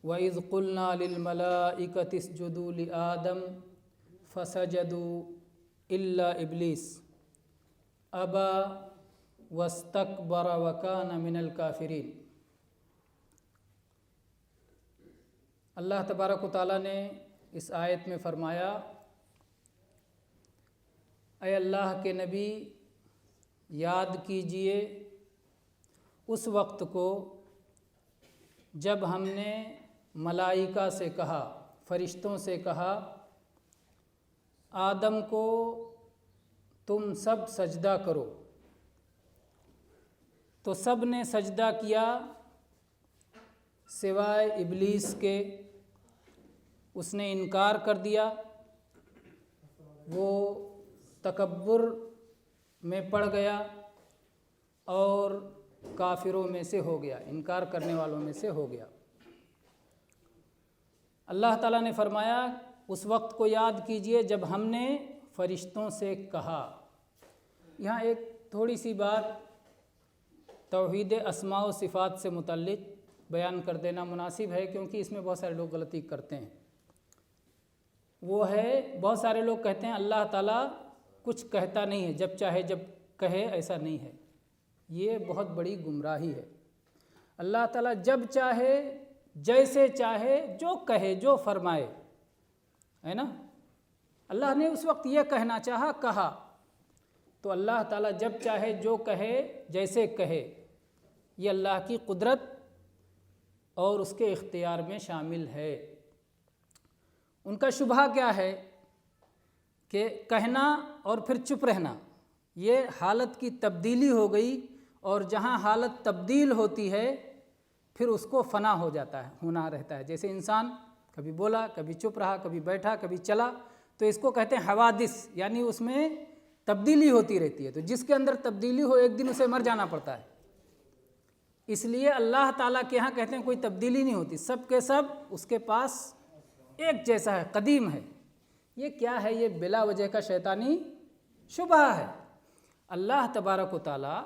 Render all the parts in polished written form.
وَإِذْ قُلْنَا لِلْمَلَائِكَةِ اسْجُدُوا لِآدَمَ فَسَجَدُوا إِلَّا إِبْلِيسَ أَبَى وَاسْتَكْبَرَ وَكَانَ مِنَ الْكَافِرِينَ۔ اللہ تبارک و تعالیٰ نے اس آیت میں فرمایا، اے اللہ کے نبی یاد کیجئے اس وقت کو جب ہم نے ملائکہ سے کہا، فرشتوں سے کہا، آدم کو تم سب سجدہ کرو، تو سب نے سجدہ کیا سوائے ابلیس کے۔ اس نے انکار کر دیا، وہ تکبر میں پڑ گیا اور کافروں میں سے ہو گیا، انکار کرنے والوں میں سے ہو گیا۔ اللہ تعالیٰ نے فرمایا اس وقت کو یاد کیجئے جب ہم نے فرشتوں سے کہا۔ یہاں ایک تھوڑی سی بات توحید اسماء و صفات سے متعلق بیان کر دینا مناسب ہے، کیونکہ اس میں بہت سارے لوگ غلطی کرتے ہیں۔ وہ ہے، بہت سارے لوگ کہتے ہیں اللہ تعالیٰ کچھ کہتا نہیں ہے، جب چاہے جب کہے، ایسا نہیں ہے۔ یہ بہت بڑی گمراہی ہے۔ اللہ تعالیٰ جب چاہے، جیسے چاہے، جو کہے، جو فرمائے، ہے نا۔ اللہ نے اس وقت یہ کہنا چاہا، کہا، تو اللہ تعالیٰ جب چاہے جو کہے، جیسے کہے، یہ اللہ کی قدرت اور اس کے اختیار میں شامل ہے۔ ان کا شبہہ کیا ہے کہ کہنا اور پھر چپ رہنا، یہ حالت کی تبدیلی ہو گئی، اور جہاں حالت تبدیل ہوتی ہے پھر اس کو فنا ہو جاتا ہے، ہونا رہتا ہے۔ جیسے انسان کبھی بولا، کبھی چپ رہا، کبھی بیٹھا، کبھی چلا، تو اس کو کہتے ہیں حوادث، یعنی اس میں تبدیلی ہوتی رہتی ہے۔ تو جس کے اندر تبدیلی ہو ایک دن اسے مر جانا پڑتا ہے۔ اس لیے اللہ تعالیٰ کے ہاں کہتے ہیں کوئی تبدیلی نہیں ہوتی، سب کے سب اس کے پاس ایک جیسا ہے، قدیم ہے۔ یہ کیا ہے؟ یہ بلا وجہ کا شیطانی شبہ ہے۔ اللہ تبارک و تعالیٰ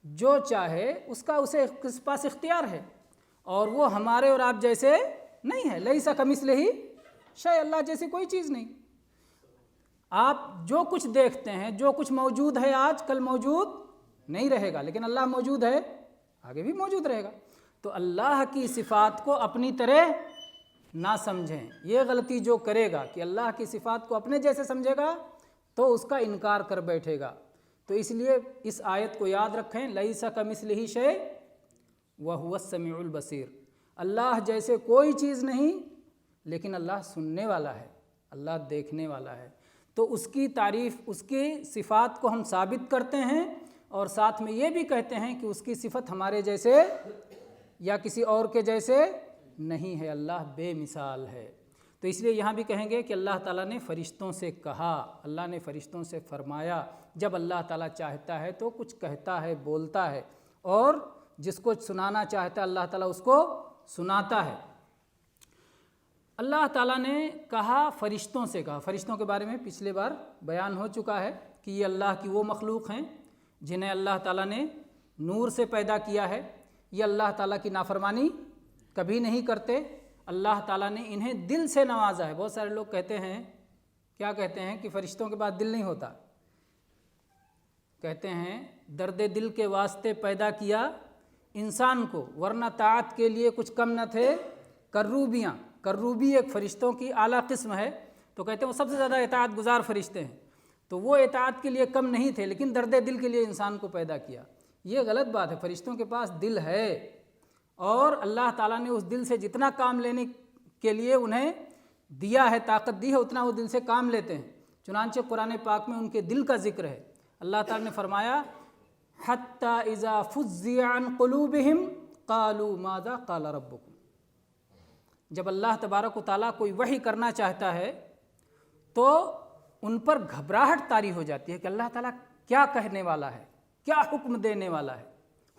جو چاہے اس کا اسے اس پاس اختیار ہے، اور وہ ہمارے اور آپ جیسے نہیں ہے۔ لیس کمثلہ شیء، اللہ جیسی کوئی چیز نہیں۔ آپ جو کچھ دیکھتے ہیں، جو کچھ موجود ہے آج، کل موجود نہیں رہے گا، لیکن اللہ موجود ہے، آگے بھی موجود رہے گا۔ تو اللہ کی صفات کو اپنی طرح نہ سمجھیں۔ یہ غلطی جو کرے گا کہ اللہ کی صفات کو اپنے جیسے سمجھے گا تو اس کا انکار کر بیٹھے گا۔ تو اس لیے اس آیت کو یاد رکھیں، لیس کمثلہ شیء وہو السمیع البصیر۔ اللہ جیسے کوئی چیز نہیں، لیکن اللہ سننے والا ہے، اللہ دیکھنے والا ہے۔ تو اس کی تعریف، اس کی صفات کو ہم ثابت کرتے ہیں، اور ساتھ میں یہ بھی کہتے ہیں کہ اس کی صفت ہمارے جیسے یا کسی اور کے جیسے نہیں ہے، اللہ بے مثال ہے۔ تو اس لیے یہاں بھی کہیں گے کہ اللہ تعالیٰ نے فرشتوں سے کہا، اللہ نے فرشتوں سے فرمایا۔ جب اللہ تعالیٰ چاہتا ہے تو کچھ کہتا ہے، بولتا ہے، اور جس کو سنانا چاہتا ہے اللہ تعالیٰ اس کو سناتا ہے۔ اللہ تعالیٰ نے کہا، فرشتوں سے کہا۔ فرشتوں کے بارے میں پچھلے بار بیان ہو چکا ہے کہ یہ اللہ کی وہ مخلوق ہیں جنہیں اللہ تعالیٰ نے نور سے پیدا کیا ہے۔ یہ اللہ تعالیٰ کی نافرمانی کبھی نہیں کرتے۔ اللہ تعالیٰ نے انہیں دل سے نوازا ہے۔ بہت سارے لوگ کہتے ہیں، کیا کہتے ہیں کہ فرشتوں کے بعد دل نہیں ہوتا۔ کہتے ہیں درد دل کے واسطے پیدا کیا انسان کو، ورنہ طاعت کے لیے کچھ کم نہ تھے کروبیاں۔ کروبی ایک فرشتوں کی اعلیٰ قسم ہے، تو کہتے ہیں وہ سب سے زیادہ اطاعت گزار فرشتے ہیں، تو وہ اطاعت کے لیے کم نہیں تھے، لیکن درد دل کے لیے انسان کو پیدا کیا۔ یہ غلط بات ہے، فرشتوں کے پاس دل ہے، اور اللہ تعالیٰ نے اس دل سے جتنا کام لینے کے لیے انہیں دیا ہے، طاقت دی ہے، اتنا وہ دل سے کام لیتے ہیں۔ چنانچہ قرآن پاک میں ان کے دل کا ذکر ہے۔ اللہ تعالیٰ نے فرمایا حتی اذا فزع عن قلوبہم قالوا ماذا قال ربکم۔ جب اللہ تبارک و تعالیٰ کوئی وحی کرنا چاہتا ہے تو ان پر گھبراہٹ طاری ہو جاتی ہے کہ اللہ تعالیٰ کیا کہنے والا ہے، کیا حکم دینے والا ہے۔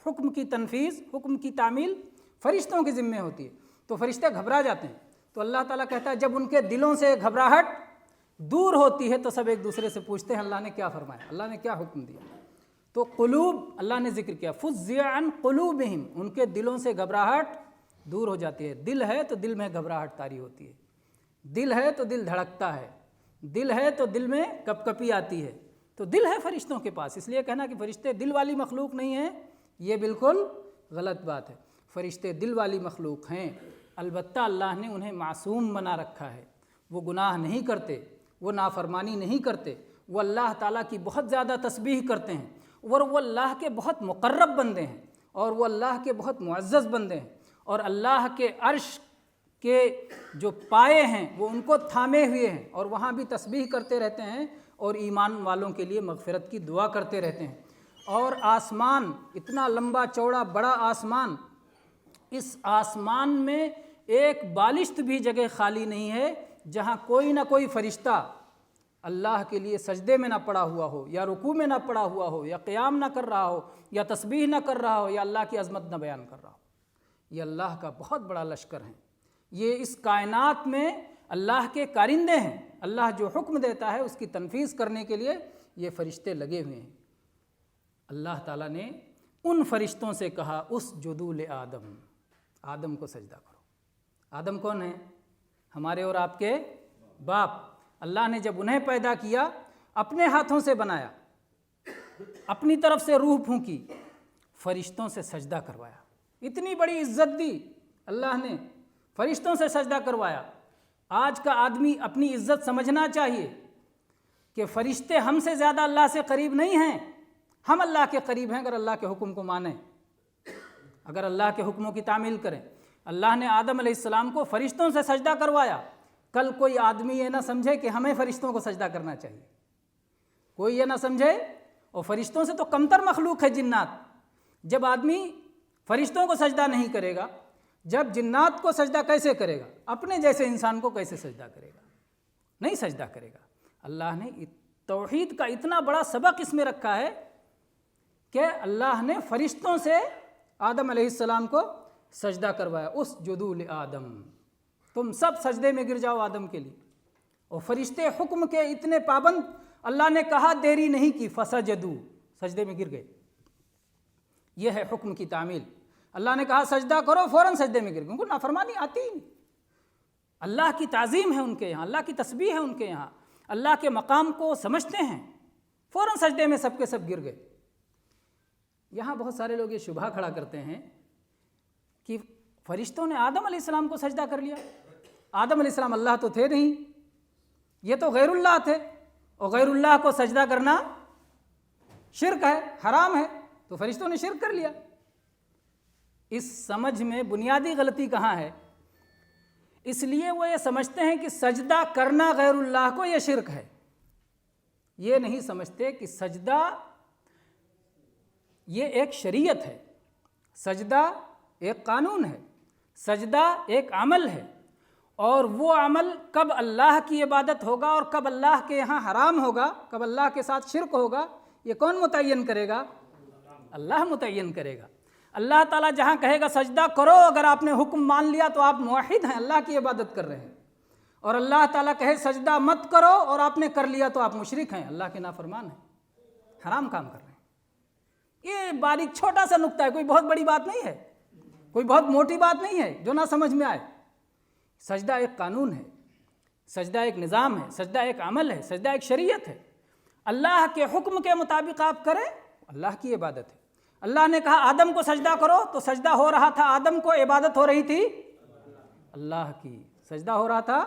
حکم کی تنفیذ، حکم کی تعمیل فرشتوں کے ذمے ہوتی ہے، تو فرشتے گھبرا جاتے ہیں۔ تو اللہ تعالیٰ کہتا ہے جب ان کے دلوں سے گھبراہٹ دور ہوتی ہے تو سب ایک دوسرے سے پوچھتے ہیں اللہ نے کیا فرمایا، اللہ نے کیا حکم دیا۔ تو قلوب اللہ نے ذکر کیا، فزع عن قلوبہم، ان کے دلوں سے گھبراہٹ دور ہو جاتی ہے۔ دل ہے تو دل میں گھبراہٹ طاری ہوتی ہے، دل ہے تو دل دھڑکتا ہے، دل ہے تو دل میں کپ کپی آتی ہے، تو دل ہے فرشتوں کے پاس۔ اس لیے کہنا کہ فرشتے دل والی مخلوق نہیں ہیں، یہ بالکل غلط بات ہے۔ فرشتے دل والی مخلوق ہیں، البتہ اللہ نے انہیں معصوم بنا رکھا ہے، وہ گناہ نہیں کرتے، وہ نافرمانی نہیں کرتے، وہ اللہ تعالیٰ کی بہت زیادہ تسبیح کرتے ہیں، اور وہ اللہ کے بہت مقرب بندے ہیں، اور وہ اللہ کے بہت معزز بندے ہیں، اور اللہ کے عرش کے جو پائے ہیں وہ ان کو تھامے ہوئے ہیں، اور وہاں بھی تسبیح کرتے رہتے ہیں، اور ایمان والوں کے لیے مغفرت کی دعا کرتے رہتے ہیں۔ اور آسمان اتنا لمبا چوڑا بڑا آسمان، اس آسمان میں ایک بالشت بھی جگہ خالی نہیں ہے جہاں کوئی نہ کوئی فرشتہ اللہ کے لیے سجدے میں نہ پڑا ہوا ہو، یا رکوع میں نہ پڑا ہوا ہو، یا قیام نہ کر رہا ہو، یا تسبیح نہ کر رہا ہو، یا اللہ کی عظمت نہ بیان کر رہا ہو۔ یہ اللہ کا بہت بڑا لشکر ہے، یہ اس کائنات میں اللہ کے کارندے ہیں۔ اللہ جو حکم دیتا ہے اس کی تنفیذ کرنے کے لیے یہ فرشتے لگے ہوئے ہیں۔ اللہ تعالیٰ نے ان فرشتوں سے کہا اسجدوا لآدم، آدم کو سجدہ کرو۔ آدم کون ہے؟ ہمارے اور آپ کے باپ۔ اللہ نے جب انہیں پیدا کیا، اپنے ہاتھوں سے بنایا، اپنی طرف سے روح پھونکی، فرشتوں سے سجدہ کروایا، اتنی بڑی عزت دی اللہ نے، فرشتوں سے سجدہ کروایا۔ آج کا آدمی اپنی عزت سمجھنا چاہیے کہ فرشتے ہم سے زیادہ اللہ سے قریب نہیں ہیں، ہم اللہ کے قریب ہیں اگر اللہ کے حکم کو مانیں، اگر اللہ کے حکموں کی تعمیل کریں۔ اللہ نے آدم علیہ السلام کو فرشتوں سے سجدہ کروایا۔ کل کوئی آدمی یہ نہ سمجھے کہ ہمیں فرشتوں کو سجدہ کرنا چاہیے، کوئی یہ نہ سمجھے، اور فرشتوں سے تو کمتر مخلوق ہے جنات۔ جب آدمی فرشتوں کو سجدہ نہیں کرے گا، جب جنات کو سجدہ کیسے کرے گا؟ اپنے جیسے انسان کو کیسے سجدہ کرے گا؟ نہیں سجدہ کرے گا۔ اللہ نے توحید کا اتنا بڑا سبق اس میں رکھا ہے کہ اللہ نے فرشتوں سے آدم علیہ السلام کو سجدہ کروایا، اسجدوا لآدم، تم سب سجدے میں گر جاؤ آدم کے لیے۔ اور فرشتے حکم کے اتنے پابند، اللہ نے کہا دیری نہیں کی، فسجدوا، سجدے میں گر گئے۔ یہ ہے حکم کی تعمیل۔ اللہ نے کہا سجدہ کرو، فوراً سجدے میں گر گئے، ان کو نافرمانی آتی ہی نہیں۔ اللہ کی تعظیم ہے ان کے یہاں، اللہ کی تسبیح ہے ان کے یہاں، اللہ کے مقام کو سمجھتے ہیں، فوراً سجدے میں سب کے سب گر گئے۔ یہاں بہت سارے لوگ یہ شبہ کھڑا کرتے ہیں کہ فرشتوں نے آدم علیہ السلام کو سجدہ کر لیا۔ آدم علیہ السلام اللہ تو تھے نہیں، یہ تو غیر اللہ تھے، اور غیر اللہ کو سجدہ کرنا شرک ہے، حرام ہے، تو فرشتوں نے شرک کر لیا۔ اس سمجھ میں بنیادی غلطی کہاں ہے؟ اس لیے وہ یہ سمجھتے ہیں کہ سجدہ کرنا غیر اللہ کو یہ شرک ہے۔ یہ نہیں سمجھتے کہ سجدہ یہ ایک شریعت ہے، سجدہ ایک قانون ہے، سجدہ ایک عمل ہے، اور وہ عمل کب اللہ کی عبادت ہوگا اور کب اللہ کے یہاں حرام ہوگا، کب اللہ کے ساتھ شرک ہوگا، یہ کون متعین کرے گا؟ اللہ متعین کرے گا۔ اللہ تعالیٰ جہاں کہے گا سجدہ کرو، اگر آپ نے حکم مان لیا تو آپ موحد ہیں، اللہ کی عبادت کر رہے ہیں، اور اللہ تعالیٰ کہے سجدہ مت کرو اور آپ نے کر لیا تو آپ مشرک ہیں، اللہ کے نافرمان ہیں، حرام کام کر رہے ہیں۔ یہ باریک چھوٹا سا نقطہ ہے، کوئی بہت بڑی بات نہیں ہے، کوئی بہت موٹی بات نہیں ہے جو نہ سمجھ میں آئے۔ سجدہ ایک قانون ہے، سجدہ ایک نظام ہے، سجدہ ایک عمل ہے، سجدہ ایک شریعت ہے۔ اللہ کے حکم کے مطابق آپ کریں، اللہ کی عبادت ہے۔ اللہ نے کہا آدم کو سجدہ کرو تو سجدہ ہو رہا تھا آدم کو، عبادت ہو رہی تھی اللہ کی، سجدہ ہو رہا تھا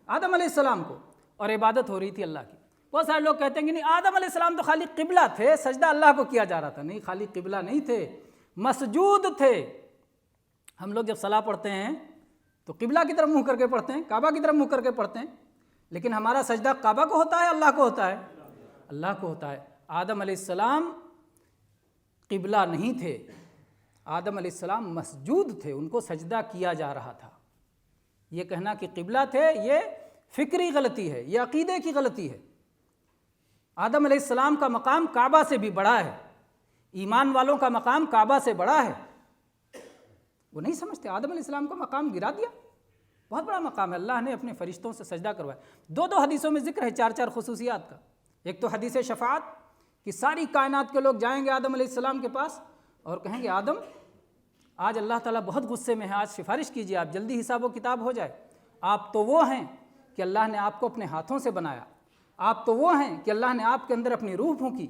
آدم علیہ السلام کو اور عبادت ہو رہی تھی اللہ کی۔ بہت سارے لوگ کہتے ہیں کہ نہیں آدم علیہ السلام تو خالی قبلہ تھے، سجدہ اللہ کو کیا جا رہا تھا۔ نہیں، خالی قبلہ نہیں تھے، مسجود تھے۔ ہم لوگ جب صلاح پڑھتے ہیں تو قبلہ کی طرف منہ کر کے پڑھتے ہیں، کعبہ کی طرف منہ کر کے پڑھتے ہیں، لیکن ہمارا سجدہ کعبہ کو ہوتا ہے اللہ کو ہوتا ہے؟ اللہ کو ہوتا ہے۔ آدم علیہ السلام قبلہ نہیں تھے، آدم علیہ السلام مسجود تھے، ان کو سجدہ کیا جا رہا تھا۔ یہ کہنا کہ قبلہ تھے یہ فکری غلطی ہے، یہ عقیدے کی غلطی ہے۔ آدم علیہ السلام کا مقام کعبہ سے بھی بڑا ہے، ایمان والوں کا مقام کعبہ سے بڑا ہے۔ وہ نہیں سمجھتے، آدم علیہ السلام کا مقام گرا دیا، بہت بڑا مقام ہے۔ اللہ نے اپنے فرشتوں سے سجدہ کروایا۔ دو حدیثوں میں ذکر ہے چار خصوصیات کا۔ ایک تو حدیث شفاعت کہ ساری کائنات کے لوگ جائیں گے آدم علیہ السلام کے پاس اور کہیں گے آدم آج اللہ تعالیٰ بہت غصے میں ہے، آج سفارش کیجیے آپ جلدی حساب و کتاب ہو جائے۔ آپ تو وہ ہیں کہ اللہ نے آپ کو اپنے ہاتھوں سے بنایا، آپ تو وہ ہیں کہ اللہ نے آپ کے اندر اپنی روح پھونکی،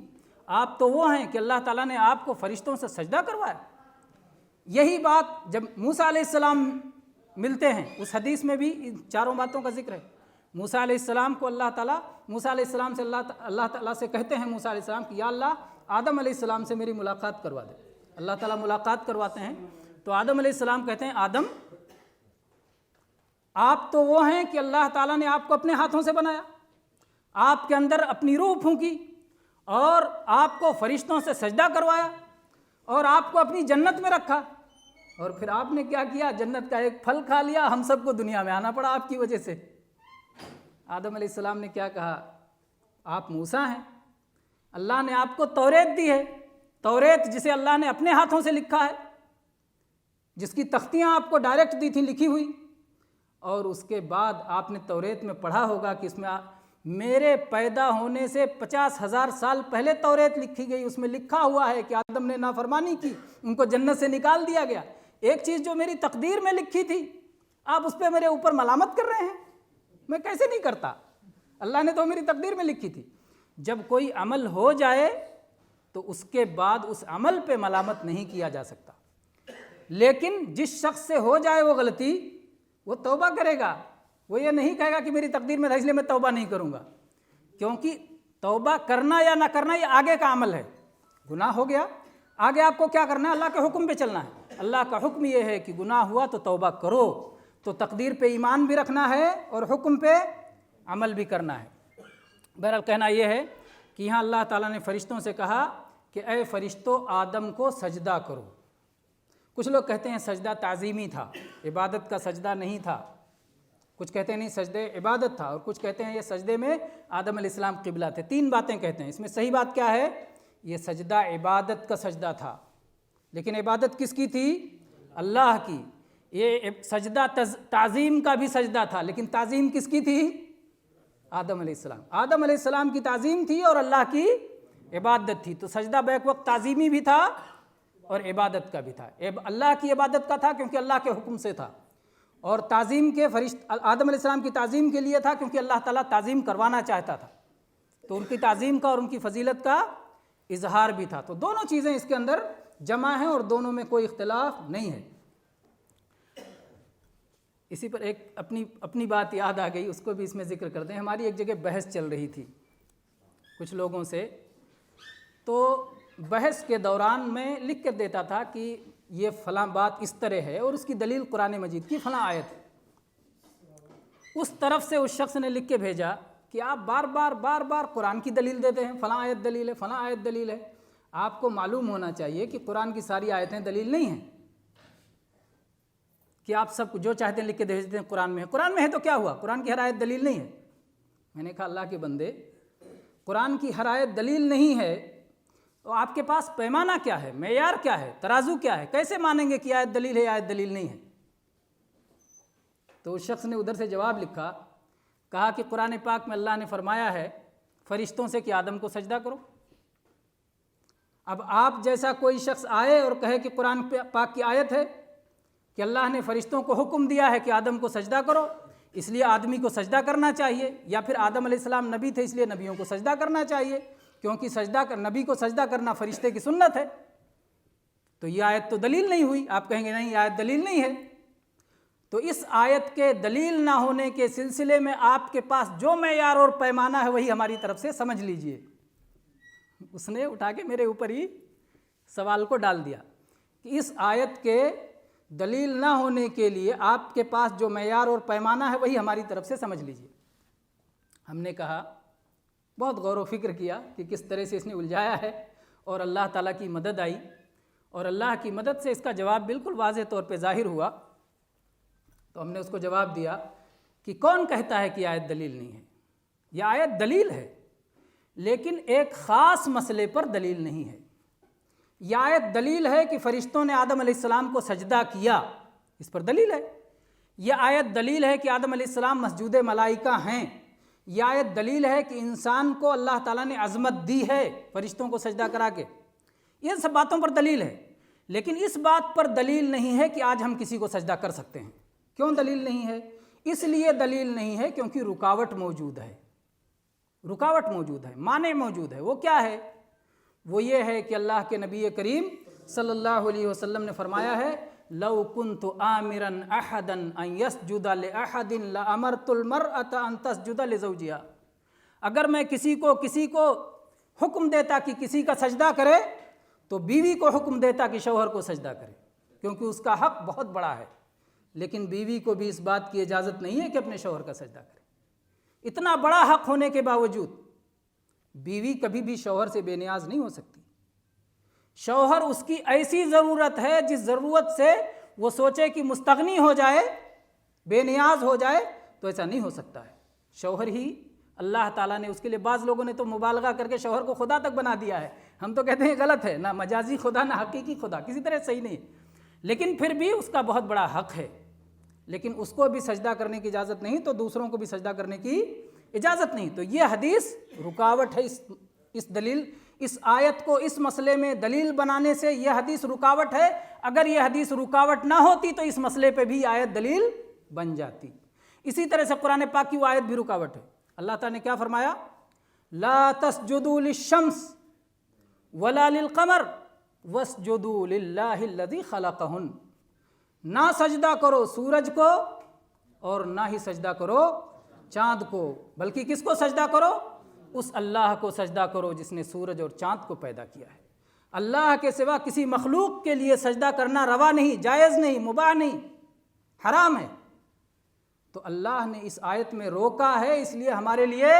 آپ تو وہ ہیں کہ اللہ تعالیٰ نے آپ کو فرشتوں سے سجدہ کروایا۔ یہی بات جب موسیٰ علیہ السلام ملتے ہیں، اس حدیث میں بھی ان چاروں باتوں کا ذکر ہے۔ موسیٰ علیہ السلام کو اللہ تعالیٰ، موسیٰ علیہ السلام سے اللہ تعالیٰ سے کہتے ہیں موسیٰ علیہ السلام کہ یا اللہ آدم علیہ السلام سے میری ملاقات کروا دے۔ اللہ تعالیٰ ملاقات کرواتے ہیں تو آدم علیہ السلام کہتے ہیں آدم آپ تو وہ ہیں کہ اللہ تعالیٰ نے آپ کو اپنے ہاتھوں سے بنایا، آپ کے اندر اپنی روح پھونکی اور آپ کو فرشتوں سے سجدہ کروایا اور آپ کو اپنی جنت میں رکھا، اور پھر آپ نے کیا کیا؟ جنت کا ایک پھل کھا لیا، ہم سب کو دنیا میں آنا پڑا آپ کی وجہ سے۔ آدم علیہ السلام نے کیا کہا؟ آپ موسیٰ ہیں، اللہ نے آپ کو توریت دی ہے، توریت جسے اللہ نے اپنے ہاتھوں سے لکھا ہے، جس کی تختیاں آپ کو ڈائریکٹ دی تھیں لکھی ہوئی، اور اس کے بعد آپ نے توریت میں پڑھا ہوگا کہ اس میں میرے پیدا ہونے سے 50,000 سال پہلے توریت لکھی گئی، اس میں لکھا ہوا ہے کہ آدم نے نافرمانی کی، ان کو جنت سے نکال دیا گیا۔ ایک چیز جو میری تقدیر میں لکھی تھی آپ اس پہ میرے اوپر ملامت کر رہے ہیں، میں کیسے نہیں کرتا؟ اللہ نے تو میری تقدیر میں لکھی تھی۔ جب کوئی عمل ہو جائے تو اس کے بعد اس عمل پہ ملامت نہیں کیا جا سکتا، لیکن جس شخص سے ہو جائے وہ غلطی، وہ توبہ کرے گا، وہ یہ نہیں کہے گا کہ میری تقدیر میں تھا اس لیے میں توبہ نہیں کروں گا، کیونکہ توبہ کرنا یا نہ کرنا یہ آگے کا عمل ہے۔ گناہ ہو گیا، آگے آپ کو کیا کرنا ہے؟ اللہ کے حکم پہ چلنا ہے۔ اللہ کا حکم یہ ہے کہ گناہ ہوا تو توبہ کرو، تو تقدیر پہ ایمان بھی رکھنا ہے اور حکم پہ عمل بھی کرنا ہے۔ بہرحال کہنا یہ ہے کہ یہاں اللہ تعالیٰ نے فرشتوں سے کہا کہ اے فرشتوں آدم کو سجدہ کرو۔ کچھ لوگ کہتے ہیں سجدہ تعظیمی تھا، عبادت کا سجدہ نہیں تھا، کچھ کہتے ہیں نہیں سجدے عبادت تھا، اور کچھ کہتے ہیں یہ سجدے میں آدم علیہ السلام قبلہ تھے۔ تین باتیں کہتے ہیں، اس میں صحیح بات کیا ہے؟ یہ سجدہ عبادت کا سجدہ تھا، لیکن عبادت کس کی تھی؟ اللہ کی۔ یہ سجدہ تعظیم کا بھی سجدہ تھا، لیکن تعظیم کس کی تھی؟ آدم علیہ السلام۔ آدم علیہ السلام کی تعظیم تھی اور اللہ کی عبادت تھی، تو سجدہ بیک وقت تعظیمی بھی تھا اور عبادت کا بھی تھا۔ اللہ کی عبادت کا تھا کیونکہ اللہ کے حکم سے تھا، اور تعظیم کے آدم علیہ السلام کی تعظیم کے لیے تھا کیونکہ اللہ تعالیٰ تعظیم کروانا چاہتا تھا، تو ان کی تعظیم کا اور ان کی فضیلت کا اظہار بھی تھا۔ تو دونوں چیزیں اس کے اندر جمع ہیں اور دونوں میں کوئی اختلاف نہیں ہے۔ اسی پر ایک اپنی بات یاد آ گئی، اس کو بھی اس میں ذکر کر دیں۔ ہماری ایک جگہ بحث چل رہی تھی کچھ لوگوں سے، تو بحث کے دوران میں لکھ کر دیتا تھا کہ یہ فلاں بات اس طرح ہے اور اس کی دلیل قرآن مجید کی فلاں آیت ہے۔ اس طرف سے اس شخص نے لکھ کے بھیجا کہ آپ بار بار قرآن کی دلیل دیتے ہیں، فلاں آیت دلیل ہے، فلاں آیت دلیل ہے۔ آپ کو معلوم ہونا چاہیے کہ قرآن کی ساری آیتیں دلیل نہیں ہیں کہ آپ سب جو چاہتے ہیں لکھ کے بھیج دیتے ہیں قرآن میں ہے۔ قرآن میں ہے تو کیا ہوا؟ قرآن کی ہر آیت دلیل نہیں ہے۔ میں نے کہا اللہ کے بندے، قرآن کی ہر آیت دلیل نہیں ہے تو آپ کے پاس پیمانہ کیا ہے، معیار کیا ہے، ترازو کیا ہے؟ کیسے مانیں گے کہ آیت دلیل ہے آیت دلیل نہیں ہے؟ تو اس شخص نے ادھر سے جواب لکھا، کہا کہ قرآن پاک میں اللہ نے فرمایا ہے فرشتوں سے کہ آدم کو سجدہ کرو۔ اب آپ جیسا کوئی شخص آئے اور کہے کہ قرآن پاک کی آیت ہے کہ اللہ نے فرشتوں کو حکم دیا ہے کہ آدم کو سجدہ کرو، اس لیے آدمی کو سجدہ کرنا چاہیے، یا پھر آدم علیہ السلام نبی تھے اس لیے نبیوں کو سجدہ کرنا چاہیے، کیونکہ نبی کو سجدہ کرنا فرشتے کی سنت ہے، تو یہ آیت تو دلیل نہیں ہوئی۔ آپ کہیں گے نہیں یہ آیت دلیل نہیں ہے، تو اس آیت کے دلیل نہ ہونے کے سلسلے میں آپ کے پاس جو معیار اور پیمانہ ہے وہی ہماری طرف سے سمجھ لیجئے۔ اس نے اٹھا کے میرے اوپر ہی سوال کو ڈال دیا کہ اس آیت کے دلیل نہ ہونے کے لیے آپ کے پاس جو معیار اور پیمانہ ہے وہی ہماری طرف سے سمجھ لیجئے۔ ہم نے کہا، بہت غور و فکر کیا کہ کس طرح سے اس نے الجھایا ہے، اور اللہ تعالیٰ کی مدد آئی، اور اللہ کی مدد سے اس کا جواب بالکل واضح طور پہ ظاہر ہوا۔ تو ہم نے اس کو جواب دیا کہ کون کہتا ہے کہ آیت دلیل نہیں ہے؟ یہ آیت دلیل ہے، لیکن ایک خاص مسئلے پر دلیل نہیں ہے۔ یہ آیت دلیل ہے کہ فرشتوں نے آدم علیہ السلام کو سجدہ کیا، اس پر دلیل ہے۔ یہ آیت دلیل ہے کہ آدم علیہ السلام مسجود ملائکہ ہیں۔ یہ آیت دلیل ہے کہ انسان کو اللہ تعالیٰ نے عظمت دی ہے فرشتوں کو سجدہ کرا کے۔ یہ سب باتوں پر دلیل ہے، لیکن اس بات پر دلیل نہیں ہے کہ آج ہم کسی کو سجدہ کر سکتے ہیں۔ کیوں دلیل نہیں ہے؟ اس لیے دلیل نہیں ہے کیونکہ رکاوٹ موجود ہے، رکاوٹ موجود ہے، مانع موجود ہے۔ وہ کیا ہے؟ وہ یہ ہے کہ اللہ کے نبی کریم صلی اللہ علیہ وسلم نے فرمایا ہے لو كنت آمرا احدا ان يسجد لاحد لامرت المرأة ان تسجد لزوجها، اگر میں کسی کو حکم دیتا کہ کسی کا سجدہ کرے تو بیوی کو حکم دیتا کہ شوہر کو سجدہ کرے، کیونکہ اس کا حق بہت بڑا ہے۔ لیکن بیوی کو بھی اس بات کی اجازت نہیں ہے کہ اپنے شوہر کا سجدہ کرے۔ اتنا بڑا حق ہونے کے باوجود بیوی کبھی بھی شوہر سے بے نیاز نہیں ہو سکتی۔ شوہر اس کی ایسی ضرورت ہے جس ضرورت سے وہ سوچے کہ مستغنی ہو جائے، بے نیاز ہو جائے، تو ایسا نہیں ہو سکتا ہے۔ شوہر ہی اللہ تعالیٰ نے اس کے لیے، بعض لوگوں نے تو مبالغہ کر کے شوہر کو خدا تک بنا دیا ہے، ہم تو کہتے ہیں غلط ہے، نہ مجازی خدا نہ حقیقی خدا، کسی طرح صحیح نہیں ہے، لیکن پھر بھی اس کا بہت بڑا حق ہے۔ لیکن اس کو بھی سجدہ کرنے کی اجازت نہیں تو دوسروں کو بھی سجدہ کرنے کی اجازت نہیں۔ تو یہ حدیث رکاوٹ ہے، اس دلیل، اس آیت کو اس مسئلے میں دلیل بنانے سے یہ حدیث رکاوٹ ہے۔ اگر یہ حدیث رکاوٹ نہ ہوتی تو اس مسئلے پہ بھی آیت دلیل بن جاتی۔ اسی طرح سے قرآن پاک کی وہ آیت بھی رکاوٹ ہے۔ اللہ تعالیٰ نے کیا فرمایا؟ لا تسجدوا للشمس ولا للقمر واسجدوا للہ الذی خلقہن، نہ سجدہ کرو سورج کو اور نہ ہی سجدہ کرو چاند کو، بلکہ کس کو سجدہ کرو؟ اس اللہ کو سجدہ کرو جس نے سورج اور چاند کو پیدا کیا ہے۔ اللہ کے سوا کسی مخلوق کے لیے سجدہ کرنا روا نہیں، جائز نہیں، مباح نہیں، حرام ہے۔ تو اللہ نے اس آیت میں روکا ہے، اس لیے ہمارے لیے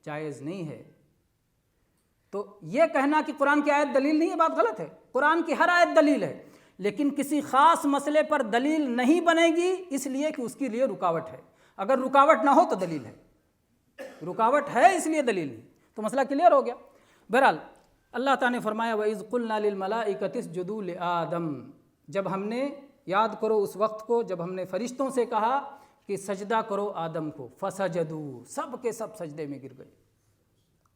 جائز نہیں ہے۔ تو یہ کہنا کہ قرآن کی آیت دلیل نہیں ہے، بات غلط ہے۔ قرآن کی ہر آیت دلیل ہے، لیکن کسی خاص مسئلے پر دلیل نہیں بنے گی اس لیے کہ اس کے لیے رکاوٹ ہے۔ اگر رکاوٹ نہ ہو تو دلیل ہے، رکاوٹ ہے اس لیے دلیل نہیں، تو مسئلہ کلیئر ہو گیا۔ بہرحال اللہ تعالیٰ نے فرمایا وَإِذْ قُلْنَا لِلْمَلَائِكَةِ اسْجُدُوا لِآدَمَ، جب ہم نے، یاد کرو اس وقت کو جب ہم نے فرشتوں سے کہا کہ سجدہ کرو آدم کو، فَسَجَدُوا، سب کے سب سجدے میں گر گئے۔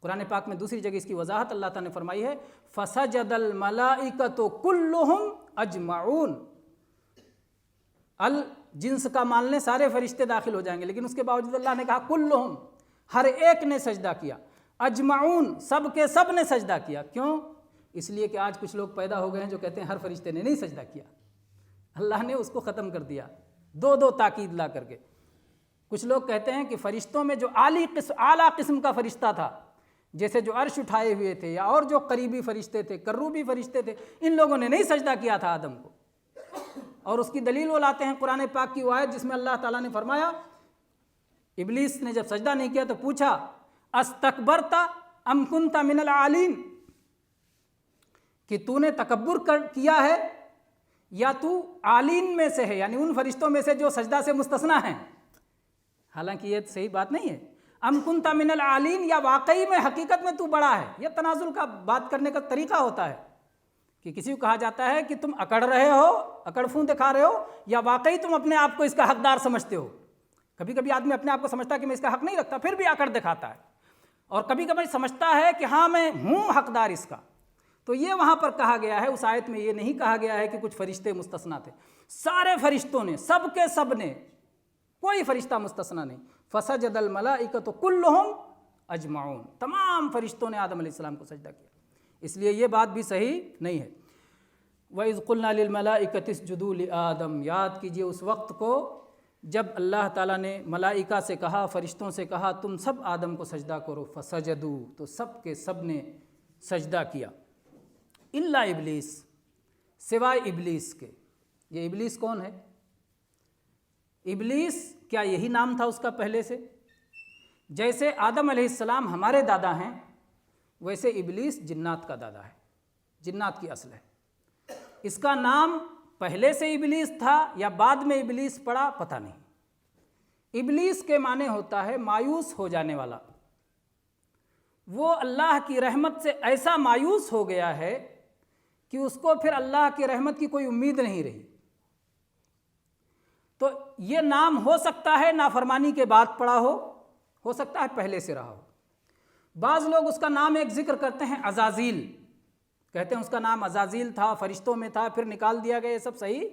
قرآن پاک میں دوسری جگہ اس کی وضاحت اللہ تعالیٰ نے فرمائی ہے فَسَجَدَ الْمَلَائِكَةُ كُلُّهُمْ أَجْمَعُونَ، الجنس کا مان لیں سارے فرشتے داخل ہو جائیں گے، لیکن اس کے باوجود اللہ نے کہا کلہم، ہر ایک نے سجدہ کیا، اجمعون، سب کے سب نے سجدہ کیا۔ کیوں؟ اس لیے کہ آج کچھ لوگ پیدا ہو گئے ہیں جو کہتے ہیں ہر فرشتے نے نہیں سجدہ کیا، اللہ نے اس کو ختم کر دیا، دو تاکید لا کر کے۔ کچھ لوگ کہتے ہیں کہ فرشتوں میں جو اعلیٰ قسم کا فرشتہ تھا، جیسے جو عرش اٹھائے ہوئے تھے یا اور جو قریبی فرشتے تھے، کروبی فرشتے تھے، ان لوگوں نے نہیں سجدہ کیا تھا آدم کو۔ اور اس کی دلیل وہ لاتے ہیں قرآن پاک کی وہ آیت جس میں اللہ تعالیٰ نے فرمایا، ابلیس نے جب سجدہ نہیں کیا تو پوچھا استکبرت ام کنت من العالین، کہ تو نے تکبر کیا ہے یا تو عالین میں سے ہے، یعنی ان فرشتوں میں سے جو سجدہ سے مستثنیٰ ہیں۔ حالانکہ یہ صحیح بات نہیں ہے، ام کنت من العالین، یا واقعی میں حقیقت میں تو بڑا ہے۔ یہ تنازل کا بات کرنے کا طریقہ ہوتا ہے کہ کسی کو کہا جاتا ہے کہ تم اکڑ رہے ہو، اکڑ فون دکھا رہے ہو، یا واقعی تم اپنے آپ کو اس کا حقدار سمجھتے ہو۔ کبھی کبھی آدمی اپنے آپ کو سمجھتا ہے کہ میں اس کا حق نہیں رکھتا، پھر بھی اکڑ دکھاتا ہے، اور کبھی کبھی سمجھتا ہے کہ ہاں میں ہوں حقدار اس کا۔ تو یہ وہاں پر کہا گیا ہے، اس آیت میں یہ نہیں کہا گیا ہے کہ کچھ فرشتے مستثنیٰ تھے، سارے فرشتوں نے، سب کے سب نے، کوئی فرشتہ مستثنیٰ نہیں۔ فسجد الملائکۃ کلہم اجمعون، تمام فرشتوں نے آدم علیہ السلام کو سجدہ کیا، اس لیے یہ بات بھی صحیح نہیں ہے۔ وَإِذْ قُلْنَا لِلْمَلَائِكَةِ اسْجُدُوا لِآدَمَ، یاد کیجئے اس وقت کو جب اللہ تعالیٰ نے ملائکہ سے کہا، فرشتوں سے کہا تم سب آدم کو سجدہ کرو، فسجدوا، تو سب کے سب نے سجدہ کیا، الا ابلیس، سوائے ابلیس کے۔ یہ ابلیس کون ہے؟ ابلیس کیا یہی نام تھا اس کا پہلے سے؟ جیسے آدم علیہ السلام ہمارے دادا ہیں، ویسے ابلیس جنات کا دادا ہے، جنات کی اصل ہے۔ اس کا نام پہلے سے ابلیس تھا یا بعد میں ابلیس پڑا پتہ نہیں۔ ابلیس کے معنی ہوتا ہے مایوس ہو جانے والا۔ وہ اللہ کی رحمت سے ایسا مایوس ہو گیا ہے کہ اس کو پھر اللہ کی رحمت کی کوئی امید نہیں رہی۔ تو یہ نام ہو سکتا ہے نافرمانی کے بعد پڑا ہو سکتا ہے پہلے سے رہا ہو۔ بعض لوگ اس کا نام ایک ذکر کرتے ہیں عزازیل، کہتے ہیں اس کا نام عزازیل تھا، فرشتوں میں تھا، پھر نکال دیا گیا، یہ سب صحیح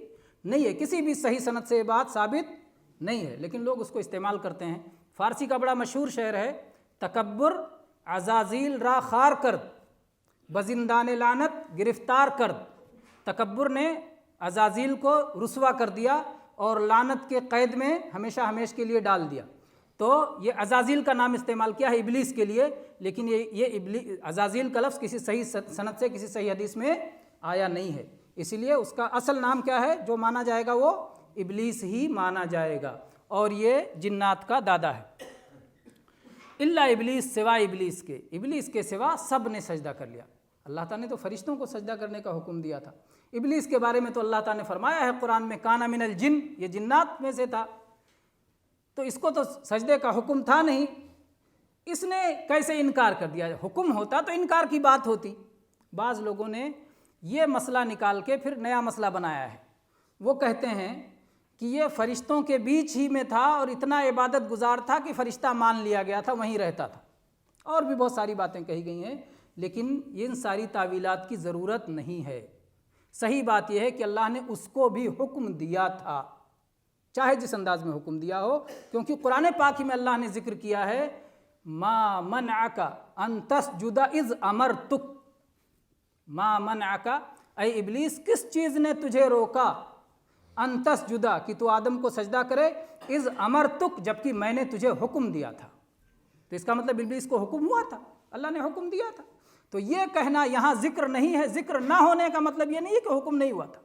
نہیں ہے، کسی بھی صحیح سند سے یہ بات ثابت نہیں ہے، لیکن لوگ اس کو استعمال کرتے ہیں۔ فارسی کا بڑا مشہور شعر ہے، تکبر عزازیل را خار کرد، بزندان لعنت گرفتار کرد۔ تکبر نے عزازیل کو رسوا کر دیا اور لعنت کے قید میں ہمیشہ ہمیش کے لیے ڈال دیا۔ تو یہ عزازیل کا نام استعمال کیا ہے ابلیس کے لیے، لیکن یہ عزازیل کا لفظ کسی صحیح سند سے کسی صحیح حدیث میں آیا نہیں ہے، اسی لیے اس کا اصل نام کیا ہے جو مانا جائے گا وہ ابلیس ہی مانا جائے گا، اور یہ جنات کا دادا ہے۔ الا ابلیس، سوائے ابلیس کے سوا سب نے سجدہ کر لیا۔ اللہ تعالیٰ نے تو فرشتوں کو سجدہ کرنے کا حکم دیا تھا، ابلیس کے بارے میں تو اللہ تعالیٰ نے فرمایا ہے قرآن میں کان من الجن، یہ جنات میں سے تھا، تو اس کو تو سجدے کا حکم تھا نہیں، اس نے کیسے انکار کر دیا؟ حکم ہوتا تو انکار کی بات ہوتی۔ بعض لوگوں نے یہ مسئلہ نکال کے پھر نیا مسئلہ بنایا ہے، وہ کہتے ہیں کہ یہ فرشتوں کے بیچ ہی میں تھا اور اتنا عبادت گزار تھا کہ فرشتہ مان لیا گیا تھا، وہیں رہتا تھا، اور بھی بہت ساری باتیں کہی گئی ہیں، لیکن ان ساری تعویلات کی ضرورت نہیں ہے۔ صحیح بات یہ ہے کہ اللہ نے اس کو بھی حکم دیا تھا، چاہے جس انداز میں حکم دیا ہو، کیونکہ قرآن پاک میں اللہ نے ذکر کیا ہے ما منعک ان تسجد اذ امرتک، ما منعک، اے ابلیس کس چیز نے تجھے روکا، ان تسجد کہ تو آدم کو سجدہ کرے، اذ امرتک جبکہ میں نے تجھے حکم دیا تھا۔ تو اس کا مطلب ابلیس کو حکم ہوا تھا، اللہ نے حکم دیا تھا۔ تو یہ کہنا یہاں ذکر نہیں ہے، ذکر نہ ہونے کا مطلب یہ نہیں ہے کہ حکم نہیں ہوا تھا،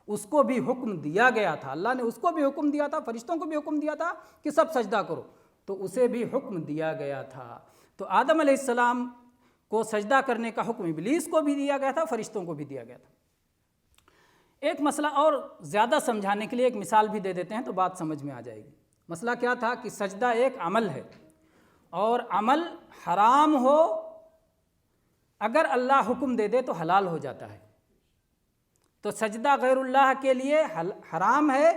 اس کو بھی حکم دیا گیا تھا، اللہ نے اس کو بھی حکم دیا تھا، فرشتوں کو بھی حکم دیا تھا کہ سب سجدہ کرو، تو اسے بھی حکم دیا گیا تھا۔ تو آدم علیہ السلام کو سجدہ کرنے کا حکم ابلیس کو بھی دیا گیا تھا، فرشتوں کو بھی دیا گیا تھا۔ ایک مسئلہ اور زیادہ سمجھانے کے لیے ایک مثال بھی دے دیتے ہیں تو بات سمجھ میں آ جائے گی۔ مسئلہ کیا تھا کہ سجدہ ایک عمل ہے، اور عمل حرام ہو اگر اللہ حکم دے دے تو حلال ہو جاتا ہے۔ تو سجدہ غیر اللہ کے لیے حرام ہے،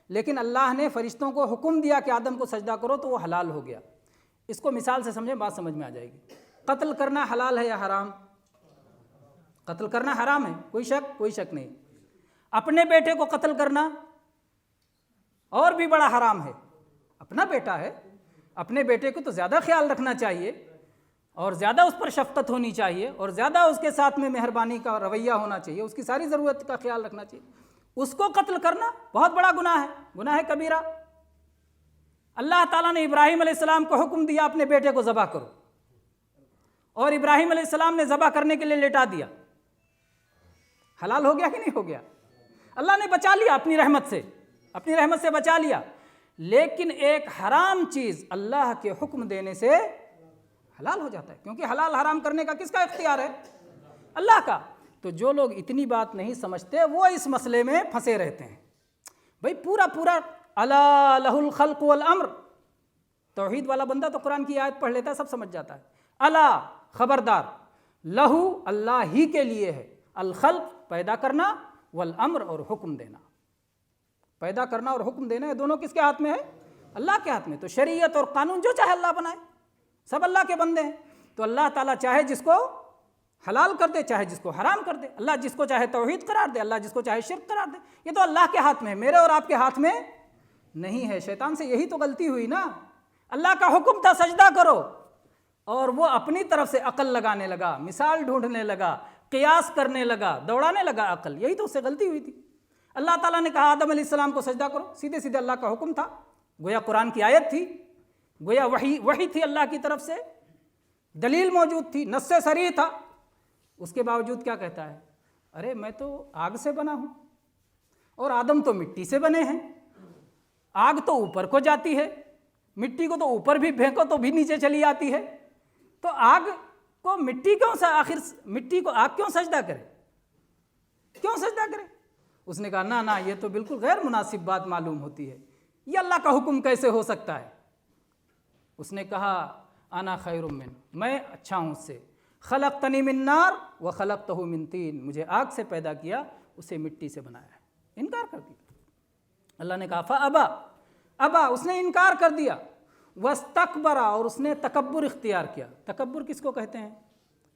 لیکن اللہ نے فرشتوں کو حکم دیا کہ آدم کو سجدہ کرو تو وہ حلال ہو گیا۔ اس کو مثال سے سمجھیں، بات سمجھ میں آ جائے گی۔ قتل کرنا حلال ہے یا حرام؟ قتل کرنا حرام ہے، کوئی شک نہیں۔ اپنے بیٹے کو قتل کرنا اور بھی بڑا حرام ہے، اپنا بیٹا ہے، اپنے بیٹے کو تو زیادہ خیال رکھنا چاہیے اور زیادہ اس پر شفقت ہونی چاہیے اور زیادہ اس کے ساتھ میں مہربانی کا رویہ ہونا چاہیے، اس کی ساری ضرورت کا خیال رکھنا چاہیے۔ اس کو قتل کرنا بہت بڑا گناہ ہے، گناہ کبیرہ۔ اللہ تعالیٰ نے ابراہیم علیہ السلام کو حکم دیا اپنے بیٹے کو ذبح کرو، اور ابراہیم علیہ السلام نے ذبح کرنے کے لیے لٹا دیا، حلال ہو گیا کہ نہیں ہو گیا؟ اللہ نے بچا لیا اپنی رحمت سے بچا لیا، لیکن ایک حرام چیز اللہ کے حکم دینے سے حلال ہو جاتا ہے، کیونکہ حلال حرام کرنے کا کس کا اختیار ہے؟ اللہ کا۔ تو جو لوگ اتنی بات نہیں سمجھتے وہ اس مسئلے میں پھنسے رہتے ہیں۔ بھئی پورا الا لہ الخلق والامر، توحید والا بندہ تو قرآن کی آیت پڑھ لیتا ہے، سب سمجھ جاتا ہے۔ الا، خبردار، لہو، اللہ ہی کے لیے ہے، الخلق، پیدا کرنا، والامر، اور حکم دینا۔ پیدا کرنا اور حکم دینا یہ دونوں کس کے ہاتھ میں ہے؟ اللہ کے ہاتھ میں۔ تو شریعت اور قانون جو چاہے اللہ بنائے، سب اللہ کے بندے ہیں۔ تو اللہ تعالیٰ چاہے جس کو حلال کر دے، چاہے جس کو حرام کر دے، اللہ جس کو چاہے توحید قرار دے، اللہ جس کو چاہے شرک قرار دے، یہ تو اللہ کے ہاتھ میں ہے، میرے اور آپ کے ہاتھ میں نہیں ہے۔ شیطان سے یہی تو غلطی ہوئی نا، اللہ کا حکم تھا سجدہ کرو، اور وہ اپنی طرف سے عقل لگانے لگا، مثال ڈھونڈنے لگا، قیاس کرنے لگا، دوڑانے لگا عقل، یہی تو اس سے غلطی ہوئی تھی۔ اللہ تعالیٰ نے کہا آدم علیہ السلام کو سجدہ کرو، سیدھے سیدھے اللہ کا حکم تھا، گویا قرآن کی آیت تھی، گویا وحی تھی اللہ کی طرف سے، دلیل موجود تھی، نص صریح تھا۔ اس کے باوجود کیا کہتا ہے؟ ارے میں تو آگ سے بنا ہوں اور آدم تو مٹی سے بنے ہیں، آگ تو اوپر کو جاتی ہے، مٹی کو تو اوپر بھی پھینکو تو بھی نیچے چلی آتی ہے، تو آگ کو مٹی کیوں آخر مٹی کو آگ کیوں سجدہ کرے؟ کیوں سجدہ کرے؟ اس نے کہا نہ یہ تو بالکل غیر مناسب بات معلوم ہوتی ہے، یہ اللہ کا حکم کیسے ہو سکتا ہے؟ اس نے کہا انا خیر من، میں اچھا ہوں اس سے، خلقتنی من نار وخلقتہ من طین، مجھے آگ سے پیدا کیا، اسے مٹی سے بنایا ہے۔ انکار کر دیا۔ اللہ نے کہا فابا، اس نے انکار کر دیا، واستکبر، اور اس نے تکبر اختیار کیا۔ تکبر کس کو کہتے ہیں؟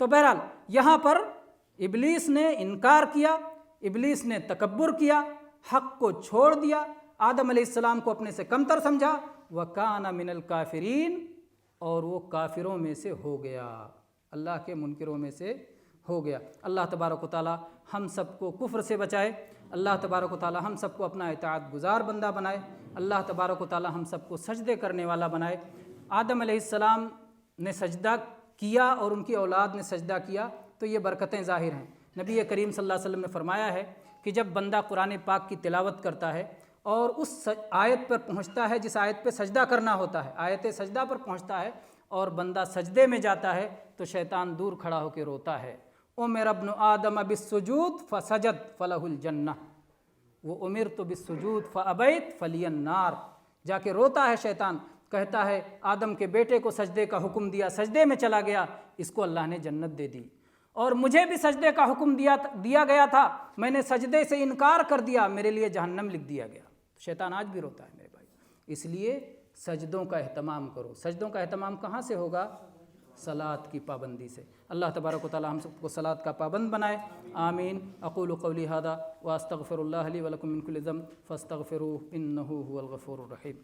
تو بہرحال یہاں پر ابلیس نے انکار کیا، ابلیس نے تکبر کیا، حق کو چھوڑ دیا، آدم علیہ السلام کو اپنے سے کمتر سمجھا، وَكَانَ مِنَ الْكَافِرِينَ، اور وہ کافروں میں سے ہو گیا، اللہ کے منکروں میں سے ہو گیا۔ اللہ تبارک و تعالی ہم سب کو کفر سے بچائے، اللہ تبارک و تعالی ہم سب کو اپنا اطاعت گزار بندہ بنائے، اللہ تبارک و تعالی ہم سب کو سجدے کرنے والا بنائے۔ آدم علیہ السلام نے سجدہ کیا اور ان کی اولاد نے سجدہ کیا تو یہ برکتیں ظاہر ہیں۔ نبی کریم صلی اللہ علیہ وسلم نے فرمایا ہے کہ جب بندہ قرآن پاک کی تلاوت کرتا ہے اور اس آیت پر پہنچتا ہے جس آیت پہ سجدہ کرنا ہوتا ہے، آیت سجدہ پر پہنچتا ہے اور بندہ سجدے میں جاتا ہے تو شیطان دور کھڑا ہو کے روتا ہے، اُمِرَ ابْنُ آدَمَ بِالسُّجُودِ فَسَجَدَ فَلَهُ الْجَنَّةُ وَأُمِرْتُ بِالسُّجُودِ فَأَبَيْتُ فَلِيَ النَّارُ، جا کے روتا ہے شیطان، کہتا ہے آدم کے بیٹے کو سجدے کا حکم دیا، سجدے میں چلا گیا، اس کو اللہ نے جنت دے دی، اور مجھے بھی سجدے کا حکم دیا گیا تھا، میں نے سجدے سے انکار کر دیا، میرے لیے جہنم لکھ دیا گیا۔ شیطان آج بھی روتا ہے میرے بھائی، اس لیے سجدوں کا اہتمام کرو۔ سجدوں کا اہتمام کہاں سے ہوگا؟ صلاۃ کی پابندی سے۔ اللہ تبارک و تعالی ہم سب کو صلاۃ کا پابند بنائے، آمین۔ اقول قولی ھذا واستغفر اللہ لی ولکم من کل ذنب فاستغفروہ انہ ھو الغفور الرحیم۔